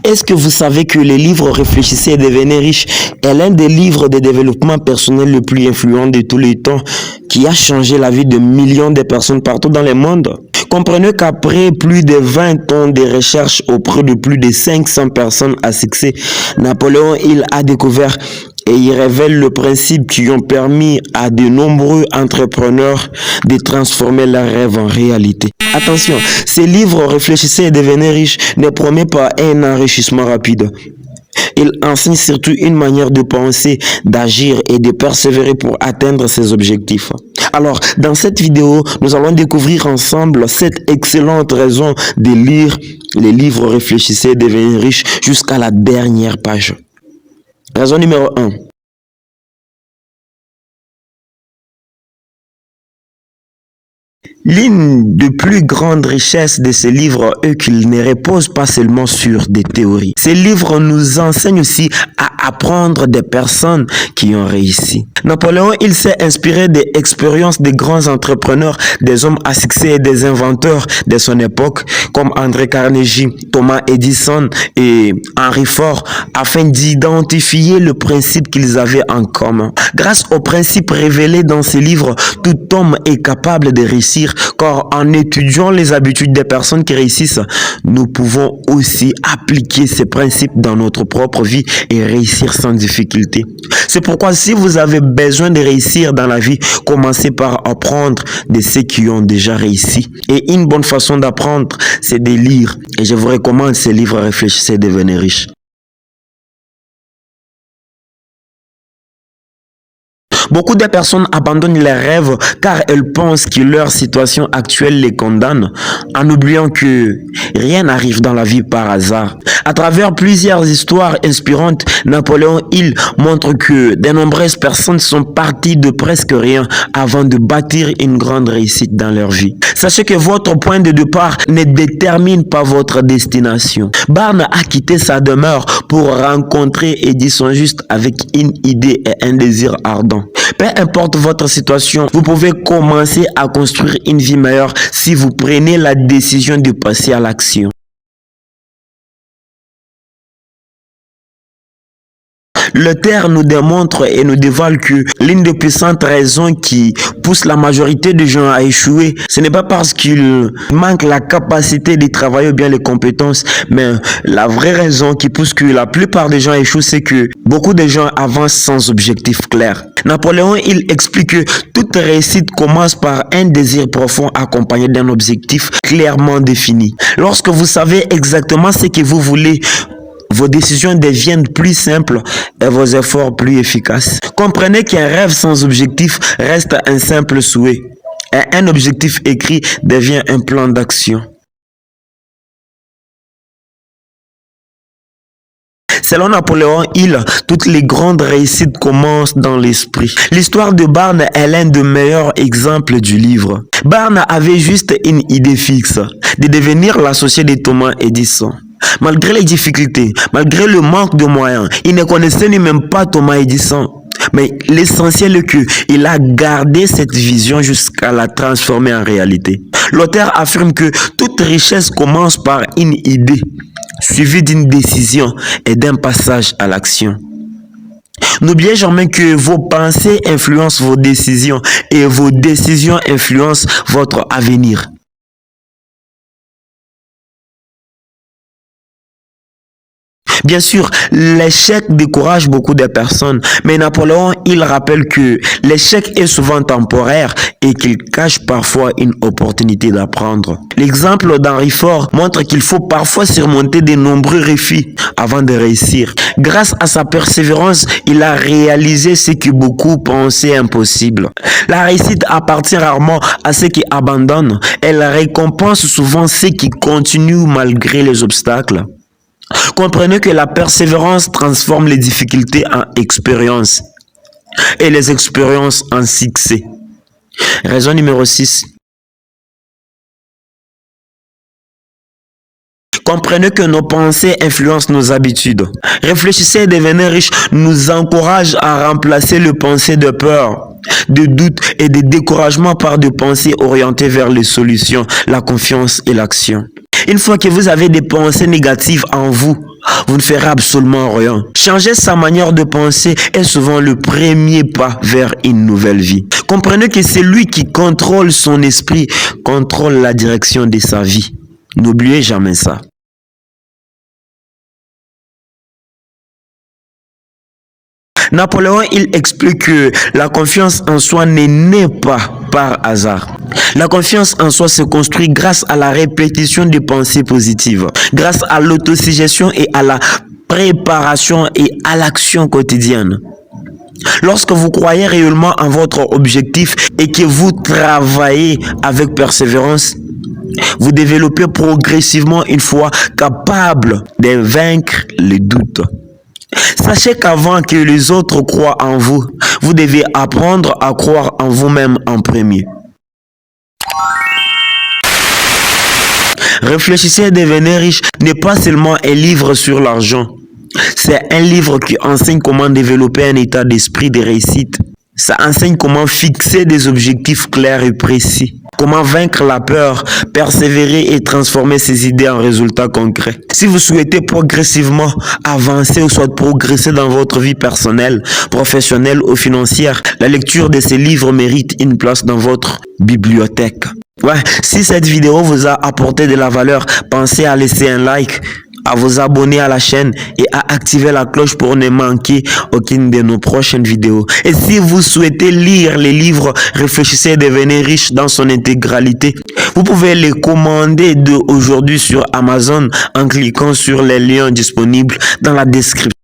Est-ce que vous savez que le livre Réfléchissez et devenez riche est l'un des livres de développement personnel le plus influent de tous les temps qui a changé la vie de millions de personnes partout dans le monde? Comprenez qu'après plus de 20 ans de recherche auprès de plus de 500 personnes à succès, Napoléon Hill a découvert et il révèle le principe qui ont permis à de nombreux entrepreneurs de transformer leurs rêves en réalité. Attention, ce livre Réfléchissez et devenez riche ne promet pas un enrichissement rapide. Il enseigne surtout une manière de penser, d'agir et de persévérer pour atteindre ses objectifs. Alors, dans cette vidéo, nous allons découvrir ensemble 7 excellentes raisons de lire les livres Réfléchissez et devenez riche jusqu'à la dernière page. Raison numéro 1. L'une des plus grandes richesses de ces livres est qu'ils ne reposent pas seulement sur des théories. Ces livres nous enseignent aussi à apprendre des personnes qui ont réussi. Napoléon, il s'est inspiré des expériences des grands entrepreneurs, des hommes à succès et des inventeurs de son époque, comme André Carnegie, Thomas Edison et Henry Ford, afin d'identifier le principe qu'ils avaient en commun. Grâce aux principes révélés dans ces livres, tout homme est capable de réussir, car en étudiant les habitudes des personnes qui réussissent, nous pouvons aussi appliquer ces principes dans notre propre vie et réussir sans difficulté. C'est pourquoi si vous avez besoin de réussir dans la vie, commencez par apprendre de ceux qui ont déjà réussi. Et une bonne façon d'apprendre, c'est de lire. Et je vous recommande ces livres Réfléchissez et devenez riche. Beaucoup de personnes abandonnent leurs rêves car elles pensent que leur situation actuelle les condamne, en oubliant que rien n'arrive dans la vie par hasard. À travers plusieurs histoires inspirantes, Napoléon Hill montre que de nombreuses personnes sont parties de presque rien avant de bâtir une grande réussite dans leur vie. Sachez que votre point de départ ne détermine pas votre destination. Barnes a quitté sa demeure pour rencontrer Edison juste avec une idée et un désir ardent. Peu importe votre situation, vous pouvez commencer à construire une vie meilleure si vous prenez la décision de passer à l'action. L'auteur nous démontre et nous dévoile que l'une des puissantes raisons qui pousse la majorité des gens à échouer, ce n'est pas parce qu'ils manquent la capacité de travailler ou bien les compétences, mais la vraie raison qui pousse que la plupart des gens échouent, c'est que beaucoup de gens avancent sans objectif clair. Napoléon, il explique que toute réussite commence par un désir profond accompagné d'un objectif clairement défini. Lorsque vous savez exactement ce que vous voulez, vos décisions deviennent plus simples et vos efforts plus efficaces. Comprenez qu'un rêve sans objectif reste un simple souhait et un objectif écrit devient un plan d'action. Selon Napoléon Hill, toutes les grandes réussites commencent dans l'esprit. L'histoire de Barnes est l'un des meilleurs exemples du livre. Barnes avait juste une idée fixe, de devenir l'associé de Thomas Edison. Malgré les difficultés, malgré le manque de moyens, il ne connaissait ni même pas Thomas Edison. Mais l'essentiel est qu'il a gardé cette vision jusqu'à la transformer en réalité. L'auteur affirme que toute richesse commence par une idée, suivie d'une décision et d'un passage à l'action. N'oubliez jamais que vos pensées influencent vos décisions et vos décisions influencent votre avenir. Bien sûr, l'échec décourage beaucoup de personnes, mais Napoléon, il rappelle que l'échec est souvent temporaire et qu'il cache parfois une opportunité d'apprendre. L'exemple d'Henry Ford montre qu'il faut parfois surmonter de nombreux défis avant de réussir. Grâce à sa persévérance, il a réalisé ce que beaucoup pensaient impossible. La réussite appartient rarement à ceux qui abandonnent. Elle récompense souvent ceux qui continuent malgré les obstacles. Comprenez que la persévérance transforme les difficultés en expérience et les expériences en succès. Raison numéro 6. Comprenez que nos pensées influencent nos habitudes. Réfléchissez et devenez riche nous encourage à remplacer les pensées de peur, de doute et de découragement par des pensées orientées vers les solutions, la confiance et l'action. Une fois que vous avez des pensées négatives en vous, vous ne ferez absolument rien. Changer sa manière de penser est souvent le premier pas vers une nouvelle vie. Comprenez que c'est lui qui contrôle son esprit, contrôle la direction de sa vie. N'oubliez jamais ça. Napoléon, il explique que la confiance en soi n'est née pas par hasard. La confiance en soi se construit grâce à la répétition des pensées positives, grâce à l'autosuggestion et à la préparation et à l'action quotidienne. Lorsque vous croyez réellement en votre objectif et que vous travaillez avec persévérance, vous développez progressivement une foi capable de vaincre les doutes. Sachez qu'avant que les autres croient en vous, vous devez apprendre à croire en vous-même en premier. Réfléchissez à devenir riche n'est pas seulement un livre sur l'argent. C'est un livre qui enseigne comment développer un état d'esprit de réussite. Ça enseigne comment fixer des objectifs clairs et précis. Comment vaincre la peur, persévérer et transformer ses idées en résultats concrets. Si vous souhaitez progressivement avancer ou soit progresser dans votre vie personnelle, professionnelle ou financière, la lecture de ces livres mérite une place dans votre bibliothèque. Ouais, si cette vidéo vous a apporté de la valeur, pensez à laisser un like, à vous abonner à la chaîne et à activer la cloche pour ne manquer aucune de nos prochaines vidéos. Et si vous souhaitez lire les livres Réfléchissez et devenez riche dans son intégralité, vous pouvez les commander aujourd'hui sur Amazon en cliquant sur les liens disponibles dans la description.